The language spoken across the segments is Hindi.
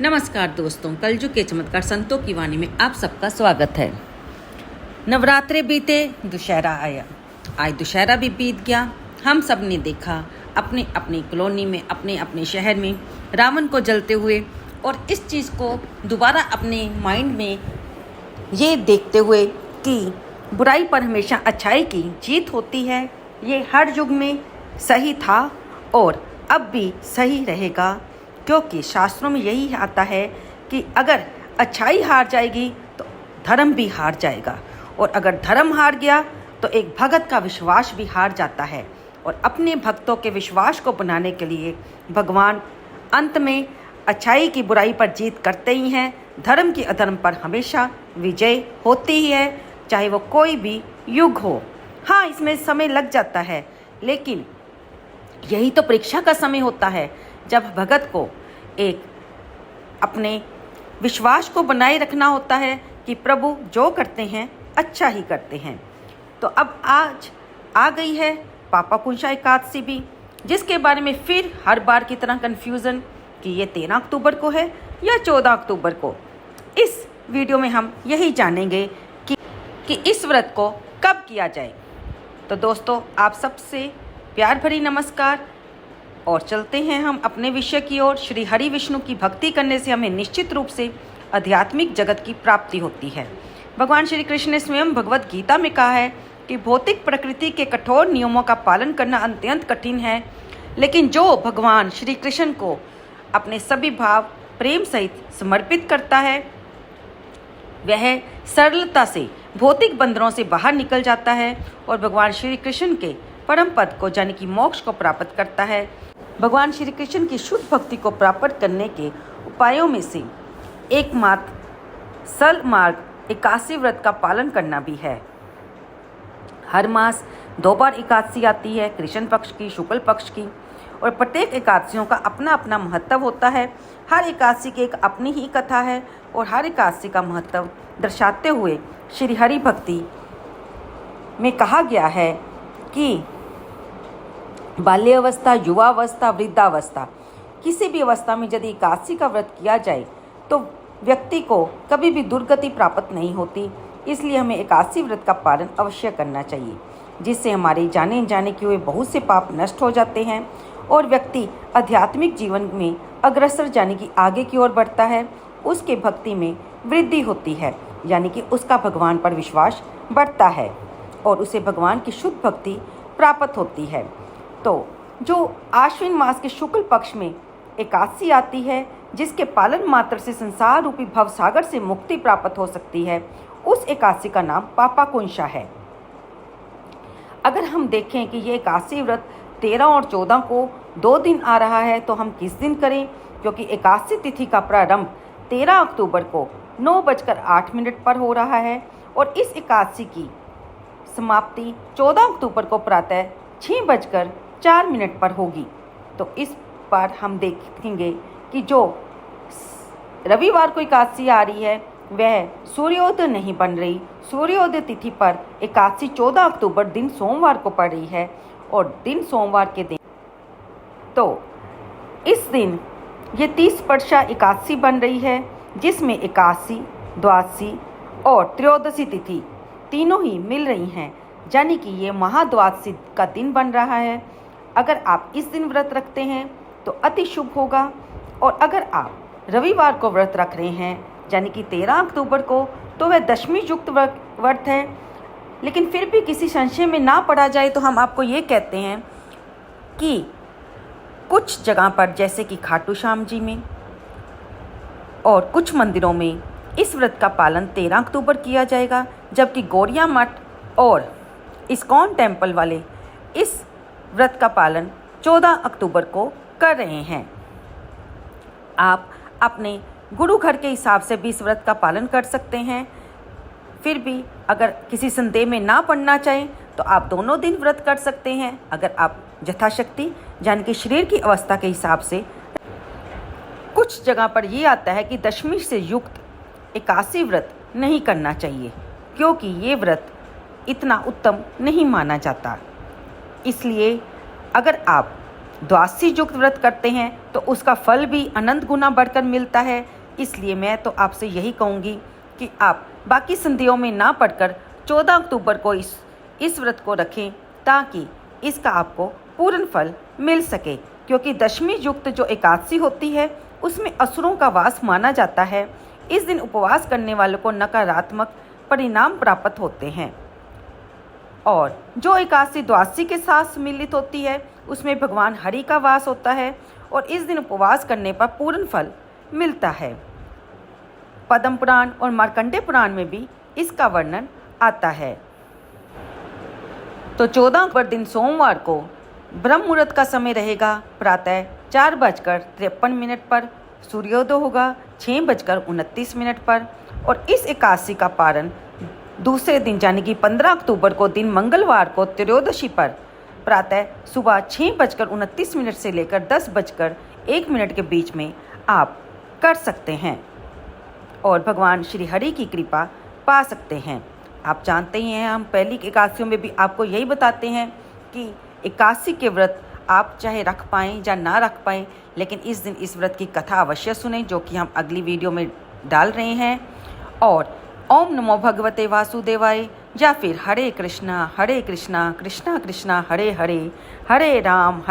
नमस्कार दोस्तों, कलयुग के चमत्कार संतों की वाणी में आप सबका स्वागत है। नवरात्रे बीते, दुशहरा आया। आज दुशहरा भी बीत गया। हम सब ने देखा अपने अपनी कॉलोनी में, अपने अपने शहर में रावण को जलते हुए, और इस चीज़ को दोबारा अपने माइंड में ये देखते हुए कि बुराई पर हमेशा अच्छाई की जीत होती है। ये हर युग में सही था और अब भी सही रहेगा, क्योंकि शास्त्रों में यही आता है कि अगर अच्छाई हार जाएगी तो धर्म भी हार जाएगा, और अगर धर्म हार गया तो एक भगत का विश्वास भी हार जाता है। और अपने भक्तों के विश्वास को बनाने के लिए भगवान अंत में अच्छाई की बुराई पर जीत करते ही हैं। धर्म की अधर्म पर हमेशा विजय होती ही है, चाहे वो कोई भी युग हो। हाँ, इसमें समय लग जाता है, लेकिन यही तो परीक्षा का समय होता है, जब भगत को एक अपने विश्वास को बनाए रखना होता है कि प्रभु जो करते हैं अच्छा ही करते हैं। तो अब आज आ गई है पापाकुंशा एकादशी भी, जिसके बारे में फिर हर बार की तरह कन्फ्यूज़न कि ये 13 अक्टूबर को है या 14 अक्टूबर को। इस वीडियो में हम यही जानेंगे कि इस व्रत को कब किया जाए। तो दोस्तों, आप सबसे प्यार भरी नमस्कार, और चलते हैं हम अपने विषय की ओर। श्री हरि विष्णु की भक्ति करने से हमें निश्चित रूप से आध्यात्मिक जगत की प्राप्ति होती है। भगवान श्री कृष्ण ने स्वयं भगवत गीता में कहा है कि भौतिक प्रकृति के कठोर नियमों का पालन करना अत्यंत कठिन है, लेकिन जो भगवान श्री कृष्ण को अपने सभी भाव प्रेम सहित समर्पित करता है, वह सरलता से भौतिक बंधनों से बाहर निकल जाता है और भगवान श्री कृष्ण के परम पद को, यानी कि मोक्ष को प्राप्त करता है। भगवान श्री कृष्ण की शुद्ध भक्ति को प्राप्त करने के उपायों में से एकमात्र सरल मार्ग एकादशी व्रत का पालन करना भी है। हर मास 2 बार एकादशी आती है, कृष्ण पक्ष की, शुक्ल पक्ष की, और प्रत्येक एकादशियों का अपना अपना महत्व होता है। हर एकादशी की एक अपनी ही कथा है, और हर एकादशी का महत्व दर्शाते हुए श्री हरि भक्ति में कहा गया है कि बाल्यावस्था, युवावस्था, वृद्धावस्था, किसी भी अवस्था में यदि एकादशी का व्रत किया जाए तो व्यक्ति को कभी भी दुर्गति प्राप्त नहीं होती। इसलिए हमें एकादशी व्रत का पालन अवश्य करना चाहिए, जिससे हमारे जाने अनजाने किए हुए बहुत से पाप नष्ट हो जाते हैं और व्यक्ति आध्यात्मिक जीवन में अग्रसर, यानी कि आगे की ओर बढ़ता है। उसके भक्ति में वृद्धि होती है, यानी कि उसका भगवान पर विश्वास बढ़ता है और उसे भगवान की शुद्ध भक्ति प्राप्त होती है। तो जो आश्विन मास के शुक्ल पक्ष में एकादशी आती है, जिसके पालन मात्र से संसार रूपी भवसागर से मुक्ति प्राप्त हो सकती है, उस एकादशी का नाम पापाकुंशा है। अगर हम देखें कि ये एकादशी व्रत 13 और 14 को 2 दिन आ रहा है, तो हम किस दिन करें, क्योंकि एकादशी तिथि का प्रारंभ 13 अक्टूबर को 9:08 पर हो रहा है और इस एकादशी की समाप्ति 14 अक्टूबर को प्रातः 6:04 पर होगी। तो इस बार हम देखेंगे कि जो रविवार को एकादशी आ रही है, वह सूर्योदय नहीं बन रही। सूर्योदय तिथि पर एकादशी 14 अक्टूबर दिन सोमवार को पड़ रही है, और दिन सोमवार के दिन, तो इस दिन ये 30 वर्षा एकादशी बन रही है, जिसमें एकादशी, द्वादशी और त्रयोदशी तिथि तीनों ही मिल रही हैं, यानी कि ये महाद्वादशी का दिन बन रहा है। अगर आप इस दिन व्रत रखते हैं तो अति शुभ होगा, और अगर आप रविवार को व्रत रख रहे हैं, यानी कि 13 अक्टूबर को, तो वह दशमी युक्त व्रत है। लेकिन फिर भी किसी संशय में ना पड़ा जाए तो हम आपको ये कहते हैं कि कुछ जगह पर, जैसे कि खाटू श्याम जी में और कुछ मंदिरों में, इस व्रत का पालन 13 अक्टूबर किया जाएगा, जबकि गौरिया मठ और इस्कॉन टेम्पल वाले इस व्रत का पालन 14 अक्टूबर को कर रहे हैं। आप अपने गुरु घर के हिसाब से भी इस व्रत का पालन कर सकते हैं। फिर भी अगर किसी संदेह में ना पड़ना चाहें तो आप दोनों दिन व्रत कर सकते हैं, अगर आप यथाशक्ति, यानी कि शरीर की अवस्था के हिसाब से। कुछ जगह पर ये आता है कि दशमी से युक्त एकादशी व्रत नहीं करना चाहिए, क्योंकि ये व्रत इतना उत्तम नहीं माना जाता। इसलिए अगर आप द्वादशी युक्त व्रत करते हैं तो उसका फल भी अनंत गुना बढ़कर मिलता है। इसलिए मैं तो आपसे यही कहूँगी कि आप बाकी संधियों में ना पढ़कर 14 अक्टूबर को इस व्रत को रखें, ताकि इसका आपको पूर्ण फल मिल सके। क्योंकि दशमी युक्त जो एकादशी होती है उसमें असुरों का वास माना जाता है। इस दिन उपवास करने वालों को नकारात्मक परिणाम प्राप्त होते हैं। और जो एकादशी द्वादशी के साथ सम्मिलित होती है उसमें भगवान हरि का वास होता है और इस दिन उपवास करने पर पूर्ण फल मिलता है। पद्म पुराण और मार्कंडेय पुराण में भी इसका वर्णन आता है। तो 14 अक्टूबर दिन सोमवार को ब्रह्म मुहूर्त का समय रहेगा। प्रातः 4:53 पर सूर्योदय होगा 6:29 पर और इस एकादशी का पारण दूसरे दिन यानी कि 15 अक्टूबर को दिन मंगलवार को त्रयोदशी पर प्रातः सुबह 6:29 से लेकर 10:01 के बीच में आप कर सकते हैं और भगवान श्री हरि की कृपा पा सकते हैं। आप जानते ही हैं, हम पहली एकादशियों में भी आपको यही बताते हैं कि एकादशी के व्रत आप चाहे रख पाएँ या ना रख पाएँ, लेकिन इस दिन इस व्रत की कथा अवश्य सुनें, जो कि हम अगली वीडियो में डाल रहे हैं। और ओम नमो भगवते वासुदेवाय या फिर हरे कृष्णा कृष्णा कृष्णा हरे हरे, हरे राम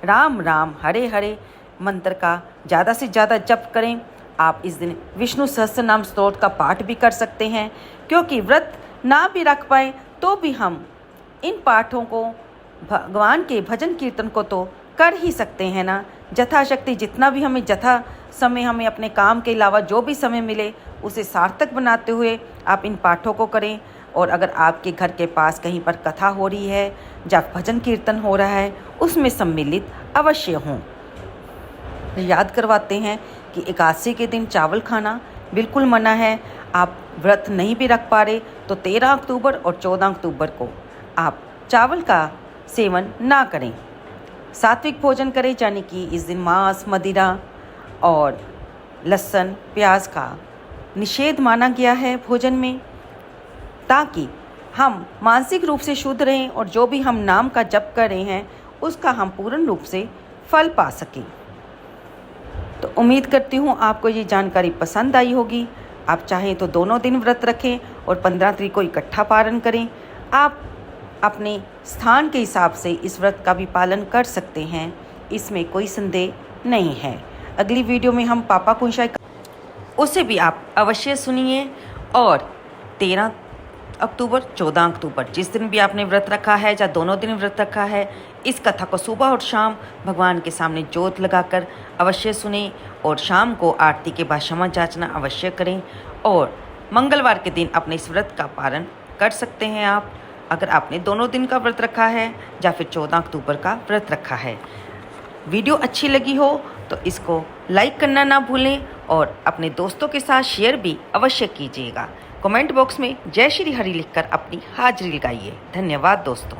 राम राम हरे हरे मंत्र का ज़्यादा से ज़्यादा जप करें। आप इस दिन विष्णु सहस्त्रनाम स्तोत्र का पाठ भी कर सकते हैं, क्योंकि व्रत ना भी रख पाएँ तो भी हम इन पाठों को, भगवान के भजन कीर्तन को तो कर ही सकते हैं ना। यथाशक्ति जितना भी हमें यथा समय हमें अपने काम के अलावा जो भी समय मिले उसे सार्थक बनाते हुए आप इन पाठों को करें। और अगर आपके घर के पास कहीं पर कथा हो रही है या भजन कीर्तन हो रहा है उसमें सम्मिलित अवश्य हों। याद करवाते हैं कि एकादशी के दिन चावल खाना बिल्कुल मना है। आप व्रत नहीं भी रख पा रहे तो 13 अक्टूबर और 14 अक्टूबर को आप चावल का सेवन ना करें, सात्विक भोजन करें, यानी कि इस दिन मांस, मदिरा और लहसुन, प्याज का निषेध माना गया है भोजन में, ताकि हम मानसिक रूप से शुद्ध रहें और जो भी हम नाम का जप कर रहे हैं उसका हम पूर्ण रूप से फल पा सकें। तो उम्मीद करती हूँ आपको ये जानकारी पसंद आई होगी। आप चाहें तो दोनों दिन व्रत रखें और 15 तारीख को इकट्ठा पारण करें। आप अपने स्थान के हिसाब से इस व्रत का भी पालन कर सकते हैं, इसमें कोई संदेह नहीं है। अगली वीडियो में हम पापा कुंशाई उसे भी आप अवश्य सुनिए। और 13 अक्टूबर 14 अक्टूबर जिस दिन भी आपने व्रत रखा है या दोनों दिन व्रत रखा है, इस कथा को सुबह और शाम भगवान के सामने जोत लगाकर अवश्य सुने और शाम को आरती के बाद क्षमा याचना अवश्य करें। और मंगलवार के दिन अपने इस व्रत का पालन कर सकते हैं आप, अगर आपने दोनों दिन का व्रत रखा है या फिर 14 अक्टूबर का व्रत रखा है। वीडियो अच्छी लगी हो तो इसको लाइक करना ना भूलें और अपने दोस्तों के साथ शेयर भी अवश्य कीजिएगा। कमेंट बॉक्स में जय श्री हरि लिखकर अपनी हाजिरी लगाइए। धन्यवाद दोस्तों।